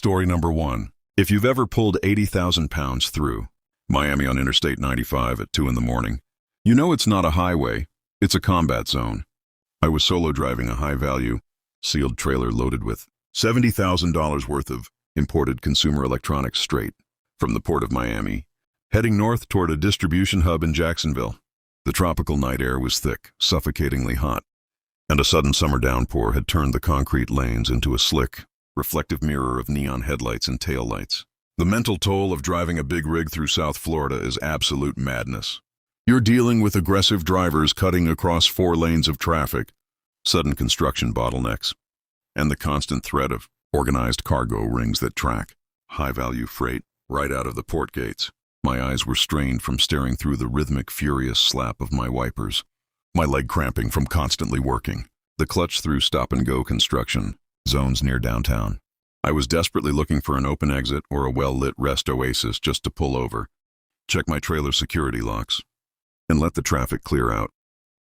Story number 1. If you've ever pulled 80,000 pounds through Miami on Interstate 95 at 2 in the morning, you know it's not a highway, it's a combat zone. I was solo driving a high-value, sealed trailer loaded with $70,000 worth of imported consumer electronics straight from the port of Miami, heading north toward a distribution hub in Jacksonville. The tropical night air was thick, suffocatingly hot, and a sudden summer downpour had turned the concrete lanes into a slick, reflective mirror of neon headlights and taillights. The mental toll of driving a big rig through South Florida is absolute madness. You're dealing with aggressive drivers cutting across 4 lanes of traffic, sudden construction bottlenecks, and the constant threat of organized cargo rings that track high-value freight right out of the port gates. My eyes were strained from staring through the rhythmic, furious slap of my wipers, my leg cramping from constantly working the clutch through stop-and-go construction zones near downtown. I was desperately looking for an open exit or a well-lit rest oasis just to pull over, check my trailer security locks, and let the traffic clear out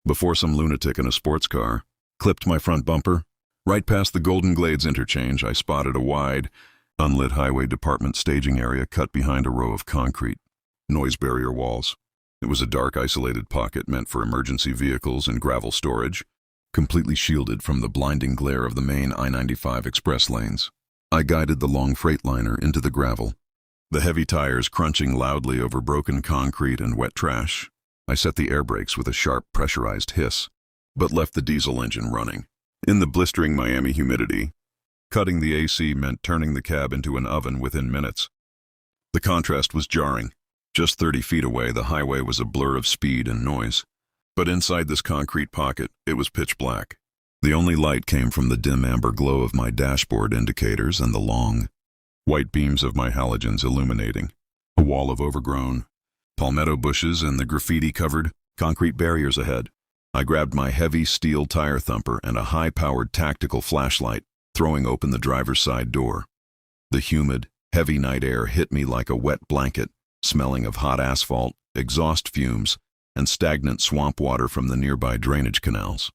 before some lunatic in a sports car clipped my front bumper. Right past the Golden Glades interchange, I spotted a wide, unlit highway department staging area cut behind a row of concrete noise barrier walls. It was a dark, isolated pocket meant for emergency vehicles and gravel storage, completely shielded from the blinding glare of the main I-95 express lanes. I guided the long freightliner into the gravel, the heavy tires crunching loudly over broken concrete and wet trash. I set the air brakes with a sharp, pressurized hiss, but left the diesel engine running. In the blistering Miami humidity, cutting the AC meant turning the cab into an oven within minutes. The contrast was jarring. Just 30 feet away, the highway was a blur of speed and noise. But inside this concrete pocket, it was pitch black. The only light came from the dim amber glow of my dashboard indicators and the long, white beams of my halogens illuminating a wall of overgrown palmetto bushes and the graffiti-covered concrete barriers ahead. I grabbed my heavy steel tire thumper and a high-powered tactical flashlight, throwing open the driver's side door. The humid, heavy night air hit me like a wet blanket, smelling of hot asphalt, exhaust fumes, and stagnant swamp water from the nearby drainage canals.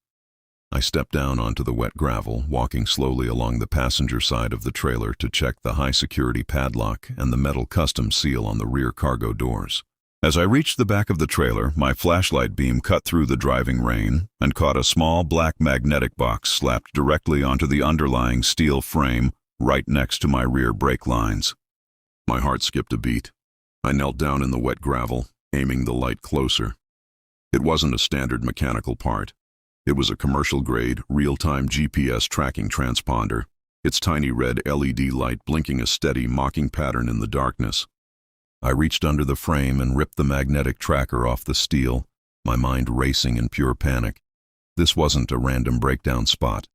I stepped down onto the wet gravel, walking slowly along the passenger side of the trailer to check the high-security padlock and the metal customs seal on the rear cargo doors. As I reached the back of the trailer, my flashlight beam cut through the driving rain and caught a small black magnetic box slapped directly onto the underlying steel frame right next to my rear brake lines. My heart skipped a beat. I knelt down in the wet gravel, aiming the light closer. It wasn't a standard mechanical part. It was a commercial-grade, real-time GPS tracking transponder, its tiny red LED light blinking a steady, mocking pattern in the darkness. I reached under the frame and ripped the magnetic tracker off the steel, my mind racing in pure panic. This wasn't a random breakdown spot.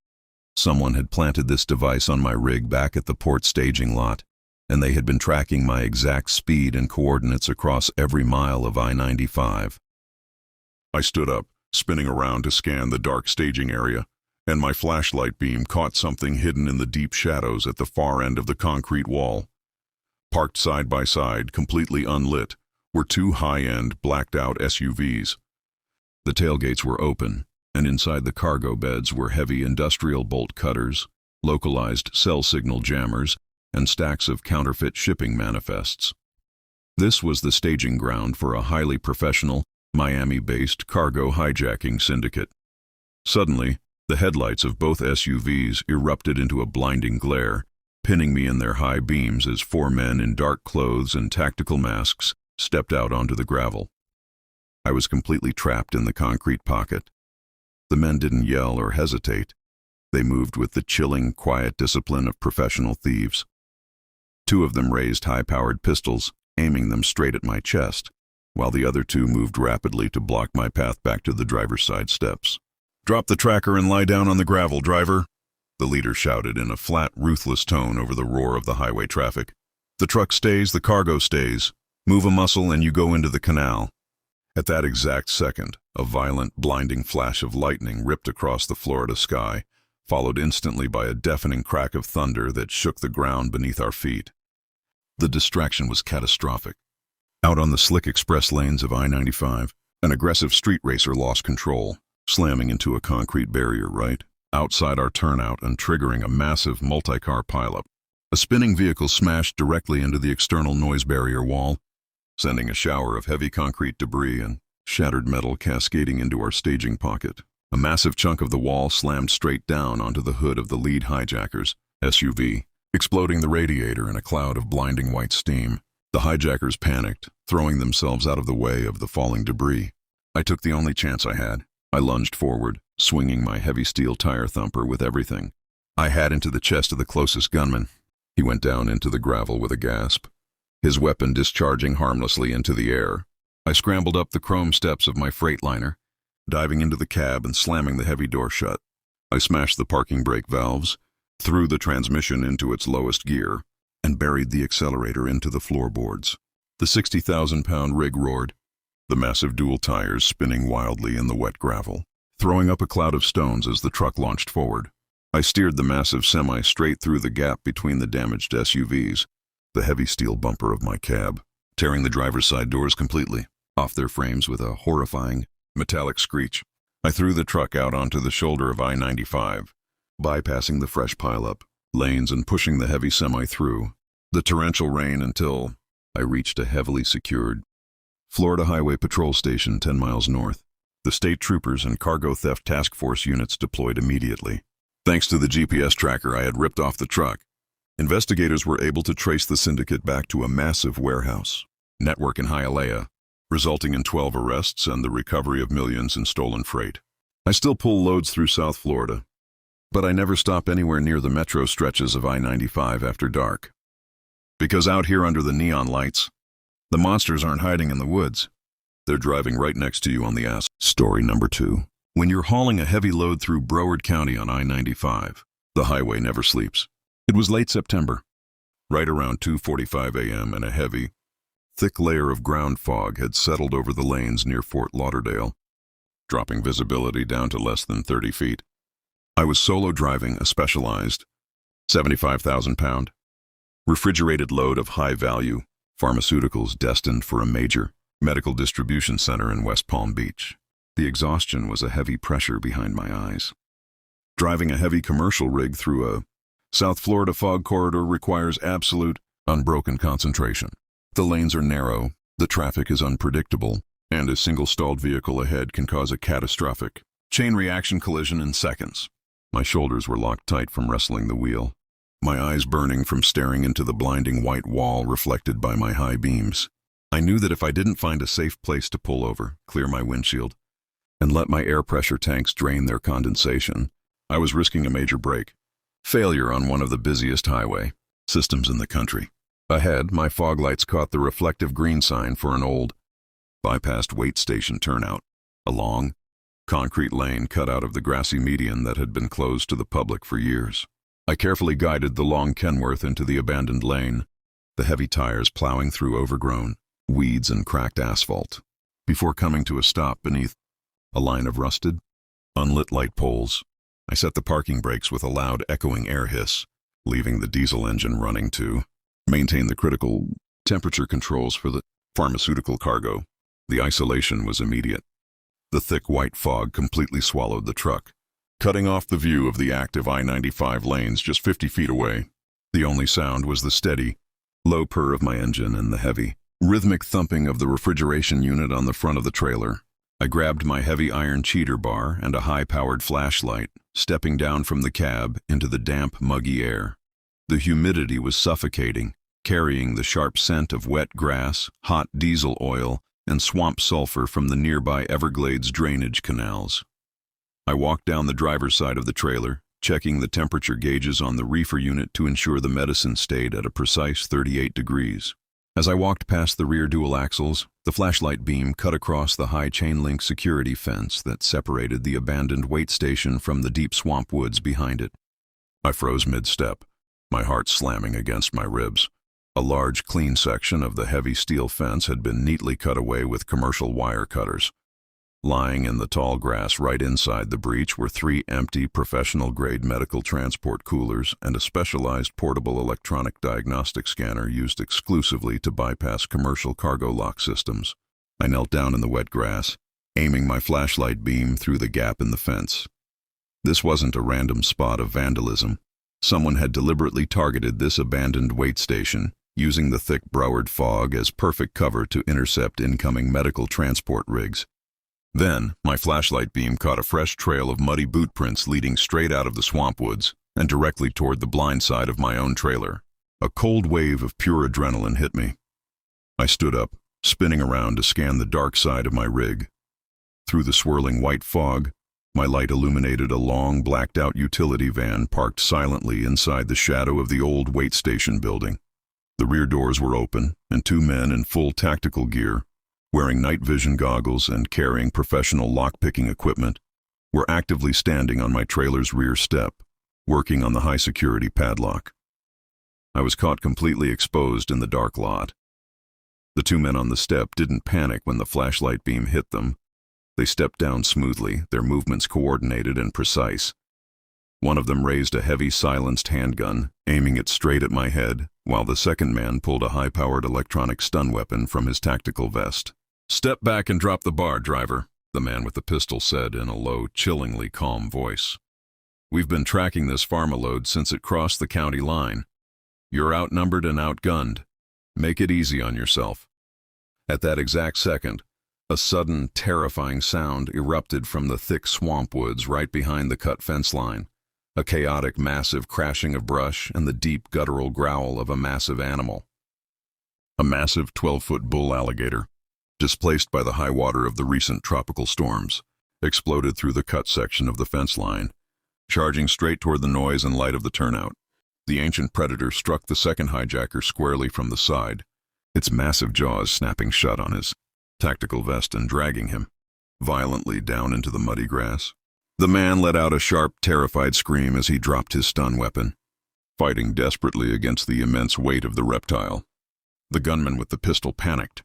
Someone had planted this device on my rig back at the port staging lot, and they had been tracking my exact speed and coordinates across every mile of I-95. I stood up, spinning around to scan the dark staging area, and my flashlight beam caught something hidden in the deep shadows at the far end of the concrete wall. Parked side by side, completely unlit, were 2 high-end, blacked-out SUVs. The tailgates were open, and inside the cargo beds were heavy industrial bolt cutters, localized cell signal jammers, and stacks of counterfeit shipping manifests. This was the staging ground for a highly professional, Miami-based cargo hijacking syndicate. Suddenly, the headlights of both SUVs erupted into a blinding glare, pinning me in their high beams as 4 men in dark clothes and tactical masks stepped out onto the gravel. I was completely trapped in the concrete pocket. The men didn't yell or hesitate. They moved with the chilling, quiet discipline of professional thieves. 2 of them raised high-powered pistols, aiming them straight at my chest, while the other 2 moved rapidly to block my path back to the driver's side steps. "Drop the tracker and lie down on the gravel, driver," the leader shouted in a flat, ruthless tone over the roar of the highway traffic. "The truck stays, the cargo stays. Move a muscle and you go into the canal." At that exact second, a violent, blinding flash of lightning ripped across the Florida sky, followed instantly by a deafening crack of thunder that shook the ground beneath our feet. The distraction was catastrophic. Out on the slick express lanes of I-95, an aggressive street racer lost control, slamming into a concrete barrier right outside our turnout and triggering a massive multi-car pileup. A spinning vehicle smashed directly into the external noise barrier wall, sending a shower of heavy concrete debris and shattered metal cascading into our staging pocket. A massive chunk of the wall slammed straight down onto the hood of the lead hijacker's SUV, exploding the radiator in a cloud of blinding white steam. The hijackers panicked, throwing themselves out of the way of the falling debris. I took the only chance I had. I lunged forward, swinging my heavy steel tire thumper with everything I had into the chest of the closest gunman. He went down into the gravel with a gasp, his weapon discharging harmlessly into the air. I scrambled up the chrome steps of my Freightliner, diving into the cab and slamming the heavy door shut. I smashed the parking brake valves, threw the transmission into its lowest gear, and buried the accelerator into the floorboards. The 60,000-pound rig roared, the massive dual tires spinning wildly in the wet gravel, throwing up a cloud of stones as the truck launched forward. I steered the massive semi straight through the gap between the damaged SUVs, the heavy steel bumper of my cab, tearing the driver's side doors completely off their frames with a horrifying, metallic screech. I threw the truck out onto the shoulder of I-95, bypassing the fresh pileup lanes and pushing the heavy semi through the torrential rain until I reached a heavily secured Florida Highway Patrol Station 10 miles north. The state troopers and cargo theft task force units deployed immediately. Thanks to the GPS tracker I had ripped off the truck, investigators were able to trace the syndicate back to a massive warehouse network in Hialeah, resulting in 12 arrests and the recovery of millions in stolen freight. I still pull loads through South Florida, but I never stop anywhere near the metro stretches of I-95 after dark. Because out here under the neon lights, the monsters aren't hiding in the woods. They're driving right next to you on the ass. Story number 2. When you're hauling a heavy load through Broward County on I-95, the highway never sleeps. It was late September, right around 2:45 a.m., and a heavy, thick layer of ground fog had settled over the lanes near Fort Lauderdale, dropping visibility down to less than 30 feet. I was solo driving a specialized 75,000-pound refrigerated load of high-value pharmaceuticals destined for a major medical distribution center in West Palm Beach. The exhaustion was a heavy pressure behind my eyes. Driving a heavy commercial rig through a South Florida fog corridor requires absolute, unbroken concentration. The lanes are narrow, the traffic is unpredictable, and a single stalled vehicle ahead can cause a catastrophic chain reaction collision in seconds. My shoulders were locked tight from wrestling the wheel, my eyes burning from staring into the blinding white wall reflected by my high beams. I knew that if I didn't find a safe place to pull over, clear my windshield, and let my air pressure tanks drain their condensation, I was risking a major break. Failure on one of the busiest highway systems in the country. Ahead, my fog lights caught the reflective green sign for an old, bypassed wait station turnout, a long, concrete lane cut out of the grassy median that had been closed to the public for years. I carefully guided the long Kenworth into the abandoned lane, the heavy tires plowing through overgrown weeds and cracked asphalt, before coming to a stop beneath a line of rusted, unlit light poles. I set the parking brakes with a loud echoing air hiss, leaving the diesel engine running to maintain the critical temperature controls for the pharmaceutical cargo. The isolation was immediate. The thick white fog completely swallowed the truck, cutting off the view of the active I-95 lanes just 50 feet away. The only sound was the steady, low purr of my engine and the heavy, rhythmic thumping of the refrigeration unit on the front of the trailer. I grabbed my heavy iron cheater bar and a high-powered flashlight, stepping down from the cab into the damp, muggy air. The humidity was suffocating, carrying the sharp scent of wet grass, hot diesel oil, and swamp sulfur from the nearby Everglades drainage canals. I walked down the driver's side of the trailer, checking the temperature gauges on the reefer unit to ensure the medicine stayed at a precise 38 degrees. As I walked past the rear dual axles, the flashlight beam cut across the high chain-link security fence that separated the abandoned wait station from the deep swamp woods behind it. I froze mid-step, my heart slamming against my ribs. A large, clean section of the heavy steel fence had been neatly cut away with commercial wire cutters. Lying in the tall grass right inside the breach were 3 empty, professional-grade medical transport coolers and a specialized portable electronic diagnostic scanner used exclusively to bypass commercial cargo lock systems. I knelt down in the wet grass, aiming my flashlight beam through the gap in the fence. This wasn't a random spot of vandalism. Someone had deliberately targeted this abandoned wait station, using the thick Broward fog as perfect cover to intercept incoming medical transport rigs. Then, my flashlight beam caught a fresh trail of muddy boot prints leading straight out of the swamp woods and directly toward the blind side of my own trailer. A cold wave of pure adrenaline hit me. I stood up, spinning around to scan the dark side of my rig. Through the swirling white fog, my light illuminated a long, blacked-out utility van parked silently inside the shadow of the old wait station building. The rear doors were open, and two men in full tactical gear, wearing night vision goggles and carrying professional lock-picking equipment, were actively standing on my trailer's rear step, working on the high-security padlock. I was caught completely exposed in the dark lot. The two men on the step didn't panic when the flashlight beam hit them. They stepped down smoothly, their movements coordinated and precise. One of them raised a heavy silenced handgun, aiming it straight at my head, while the second man pulled a high-powered electronic stun weapon from his tactical vest. "Step back and drop the bar, driver," the man with the pistol said in a low, chillingly calm voice. "We've been tracking this pharma load since it crossed the county line. You're outnumbered and outgunned. Make it easy on yourself." At that exact second, a sudden, terrifying sound erupted from the thick swamp woods right behind the cut fence line, a chaotic, massive crashing of brush and the deep, guttural growl of a massive animal. A massive 12-foot bull alligator, displaced by the high water of the recent tropical storms, exploded through the cut section of the fence line, charging straight toward the noise and light of the turnout. The ancient predator struck the second hijacker squarely from the side, its massive jaws snapping shut on his tactical vest and dragging him violently down into the muddy grass. The man let out a sharp, terrified scream as he dropped his stun weapon, fighting desperately against the immense weight of the reptile. The gunman with the pistol panicked,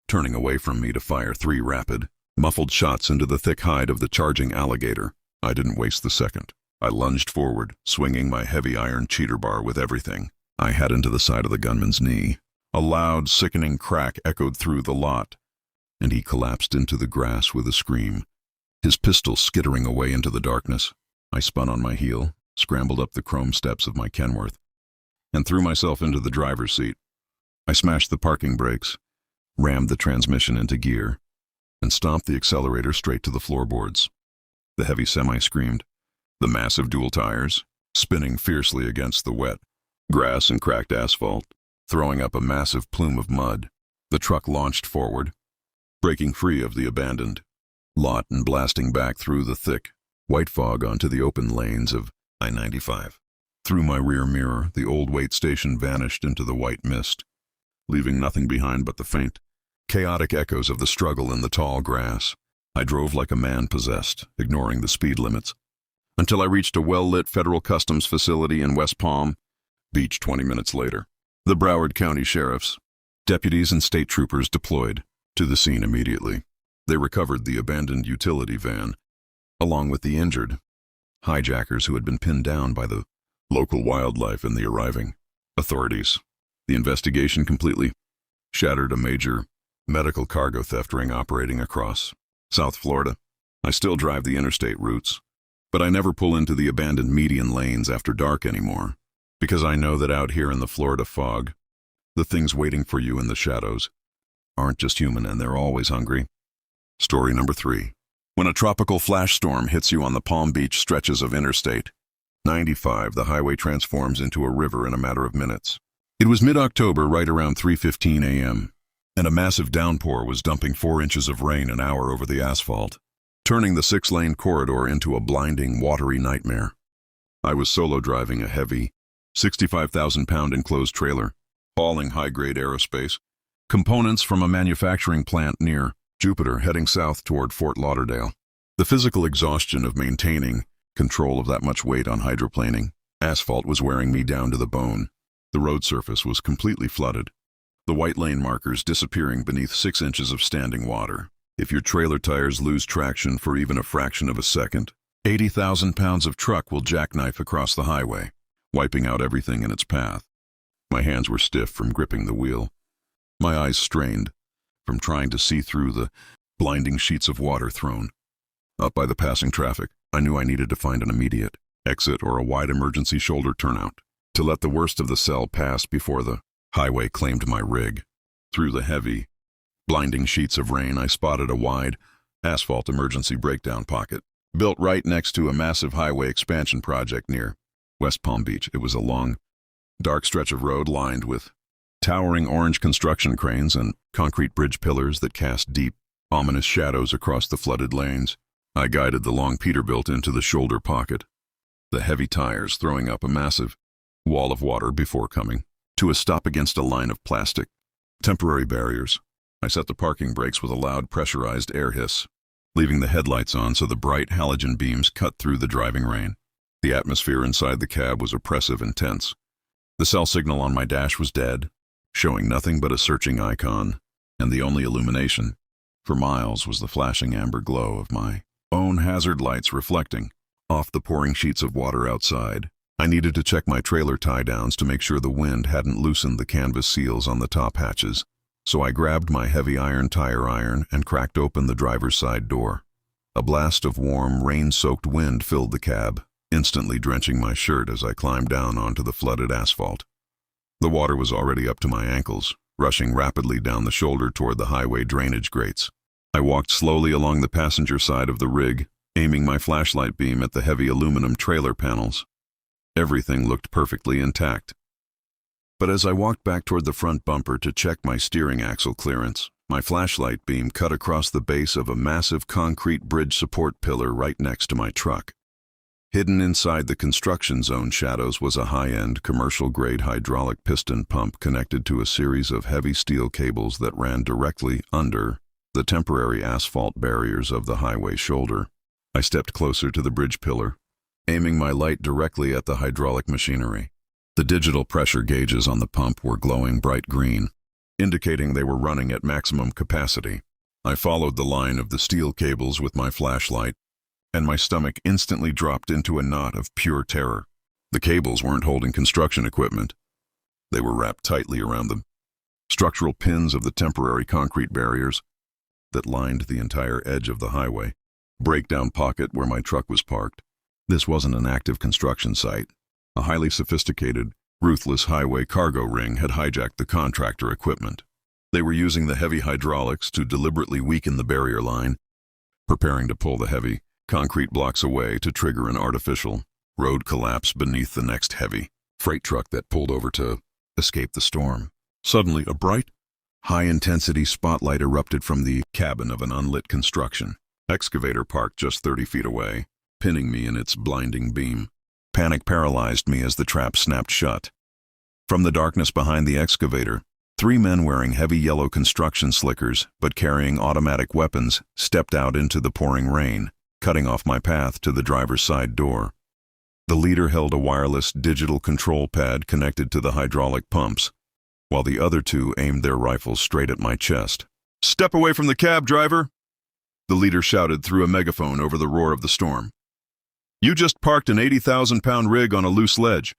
turning away from me to fire 3 rapid, muffled shots into the thick hide of the charging alligator. I didn't waste the second. I lunged forward, swinging my heavy iron cheater bar with everything I had into the side of the gunman's knee. A loud, sickening crack echoed through the lot, and he collapsed into the grass with a scream, his pistol skittering away into the darkness. I spun on my heel, scrambled up the chrome steps of my Kenworth, and threw myself into the driver's seat. I smashed the parking brakes, rammed the transmission into gear, and stomped the accelerator straight to the floorboards. The heavy semi screamed, the massive dual tires, spinning fiercely against the wet grass and cracked asphalt, throwing up a massive plume of mud. The truck launched forward, breaking free of the abandoned lot and blasting back through the thick, white fog onto the open lanes of I-95. Through my rear mirror, the old wait station vanished into the white mist, leaving nothing behind but the faint, chaotic echoes of the struggle in the tall grass. I drove like a man possessed, ignoring the speed limits, until I reached a well-lit federal customs facility in West Palm Beach 20 minutes later. The Broward County sheriffs, deputies and state troopers deployed to the scene immediately. They recovered the abandoned utility van, along with the injured hijackers who had been pinned down by the local wildlife and the arriving authorities. The investigation completely shattered a major medical cargo theft ring operating across South Florida. I still drive the interstate routes, but I never pull into the abandoned median lanes after dark anymore, because I know that out here in the Florida fog, the things waiting for you in the shadows aren't just human, and they're always hungry. Story number 3. When a tropical flash storm hits you on the Palm Beach stretches of Interstate 95, the highway transforms into a river in a matter of minutes. It was mid-October, right around 3:15 a.m., and a massive downpour was dumping 4 inches of rain an hour over the asphalt, turning the 6-lane corridor into a blinding, watery nightmare. I was solo driving a heavy, 65,000-pound enclosed trailer, hauling high-grade aerospace components from a manufacturing plant near Jupiter, heading south toward Fort Lauderdale. The physical exhaustion of maintaining control of that much weight on hydroplaning asphalt was wearing me down to the bone. The road surface was completely flooded, the white lane markers disappearing beneath 6 inches of standing water. If your trailer tires lose traction for even a fraction of a second, 80,000 pounds of truck will jackknife across the highway, wiping out everything in its path. My hands were stiff from gripping the wheel, my eyes strained from trying to see through the blinding sheets of water thrown up by the passing traffic. I knew I needed to find an immediate exit, or a wide emergency shoulder turnout, to let the worst of the cell pass before the highway claimed my rig. Through the heavy, blinding sheets of rain, I spotted a wide, asphalt emergency breakdown pocket, built right next to a massive highway expansion project near West Palm Beach. It was a long, dark stretch of road lined with towering orange construction cranes and concrete bridge pillars that cast deep, ominous shadows across the flooded lanes. I guided the long Peterbilt into the shoulder pocket, the heavy tires throwing up a massive wall of water before coming to a stop against a line of plastic temporary barriers. I set the parking brakes with a loud pressurized air hiss, leaving the headlights on so the bright halogen beams cut through the driving rain. The atmosphere inside the cab was oppressive and tense. The cell signal on my dash was dead, showing nothing but a searching icon, and the only illumination for miles was the flashing amber glow of my own hazard lights reflecting off the pouring sheets of water outside. I needed to check my trailer tie-downs to make sure the wind hadn't loosened the canvas seals on the top hatches, so I grabbed my heavy tire iron and cracked open the driver's side door. A blast of warm, rain-soaked wind filled the cab, instantly drenching my shirt as I climbed down onto the flooded asphalt. The water was already up to my ankles, rushing rapidly down the shoulder toward the highway drainage grates. I walked slowly along the passenger side of the rig, aiming my flashlight beam at the heavy aluminum trailer panels. Everything looked perfectly intact. But as I walked back toward the front bumper to check my steering axle clearance, my flashlight beam cut across the base of a massive concrete bridge support pillar right next to my truck. Hidden inside the construction zone shadows was a high-end, commercial-grade hydraulic piston pump connected to a series of heavy steel cables that ran directly under the temporary asphalt barriers of the highway shoulder. I stepped closer to the bridge pillar, aiming my light directly at the hydraulic machinery. The digital pressure gauges on the pump were glowing bright green, indicating they were running at maximum capacity. I followed the line of the steel cables with my flashlight, and my stomach instantly dropped into a knot of pure terror. The cables weren't holding construction equipment. They were wrapped tightly around the structural pins of the temporary concrete barriers that lined the entire edge of the highway breakdown pocket where my truck was parked. This wasn't an active construction site. A highly sophisticated, ruthless highway cargo ring had hijacked the contractor equipment. They were using the heavy hydraulics to deliberately weaken the barrier line, preparing to pull the heavy concrete blocks away to trigger an artificial road collapse beneath the next heavy freight truck that pulled over to escape the storm. Suddenly, a bright, high-intensity spotlight erupted from the cabin of an unlit construction excavator parked just 30 feet away, pinning me in its blinding beam. Panic paralyzed me as the trap snapped shut. From the darkness behind the excavator, 3 men wearing heavy yellow construction slickers but carrying automatic weapons stepped out into the pouring rain, cutting off my path to the driver's side door. The leader held a wireless digital control pad connected to the hydraulic pumps, while the other 2 aimed their rifles straight at my chest. "Step away from the cab, driver!" the leader shouted through a megaphone over the roar of the storm. "You just parked an 80,000-pound rig on a loose ledge.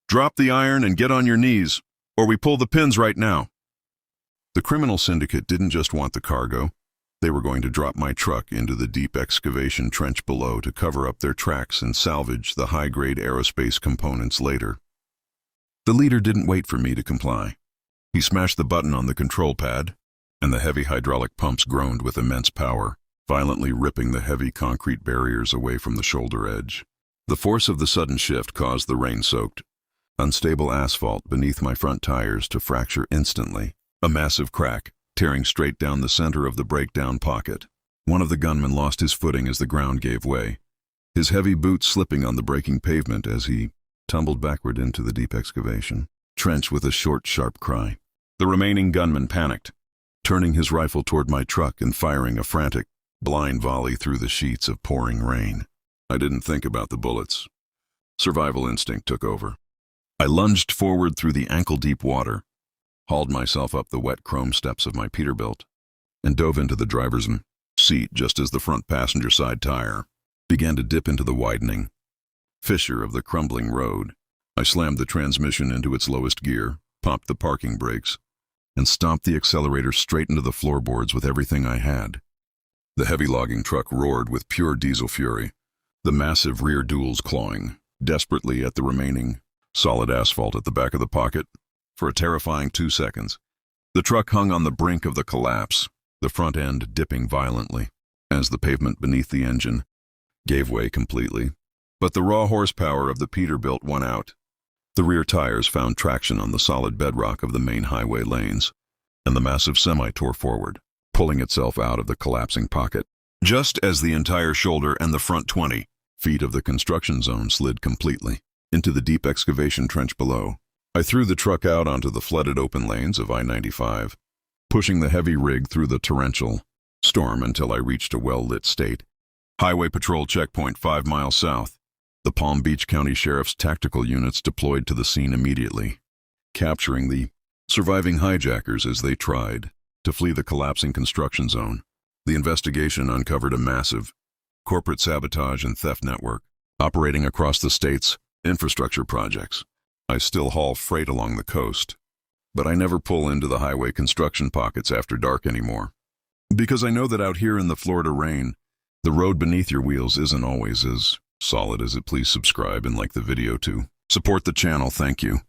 Drop the iron and get on your knees, or we pull the pins right now." The criminal syndicate didn't just want the cargo. They were going to drop my truck into the deep excavation trench below to cover up their tracks and salvage the high-grade aerospace components later. The leader didn't wait for me to comply. He smashed the button on the control pad, and the heavy hydraulic pumps groaned with immense power, violently ripping the heavy concrete barriers away from the shoulder edge. The force of the sudden shift caused the rain-soaked, unstable asphalt beneath my front tires to fracture instantly, a massive crack tearing straight down the center of the breakdown pocket. One of the gunmen lost his footing as the ground gave way, his heavy boots slipping on the breaking pavement as he tumbled backward into the deep excavation trench with a short, sharp cry. The remaining gunman panicked, turning his rifle toward my truck and firing a frantic, blind volley through the sheets of pouring rain. I didn't think about the bullets. Survival instinct took over. I lunged forward through the ankle-deep water, hauled myself up the wet chrome steps of my Peterbilt, and dove into the driver's seat just as the front passenger side tire began to dip into the widening fissure of the crumbling road. I slammed the transmission into its lowest gear, popped the parking brakes, and stomped the accelerator straight into the floorboards with everything I had. The heavy logging truck roared with pure diesel fury, the massive rear duals clawing desperately at the remaining solid asphalt at the back of the pocket for a terrifying 2 seconds. The truck hung on the brink of the collapse, the front end dipping violently as the pavement beneath the engine gave way completely. But the raw horsepower of the Peterbilt won out. The rear tires found traction on the solid bedrock of the main highway lanes, and the massive semi tore forward, pulling itself out of the collapsing pocket. Just as the entire shoulder and the front 20 feet of the construction zone slid completely into the deep excavation trench below, I threw the truck out onto the flooded open lanes of I-95, pushing the heavy rig through the torrential storm until I reached a well-lit state highway patrol checkpoint 5 miles south. The Palm Beach County Sheriff's tactical units deployed to the scene immediately, capturing the surviving hijackers as they tried to flee the collapsing construction zone. The investigation uncovered a massive corporate sabotage and theft network operating across the state's infrastructure projects. I still haul freight along the coast, but I never pull into the highway construction pockets after dark anymore. Because I know that out here in the Florida rain, the road beneath your wheels isn't always as solid as it. Please subscribe and like the video to support the channel. Thank you.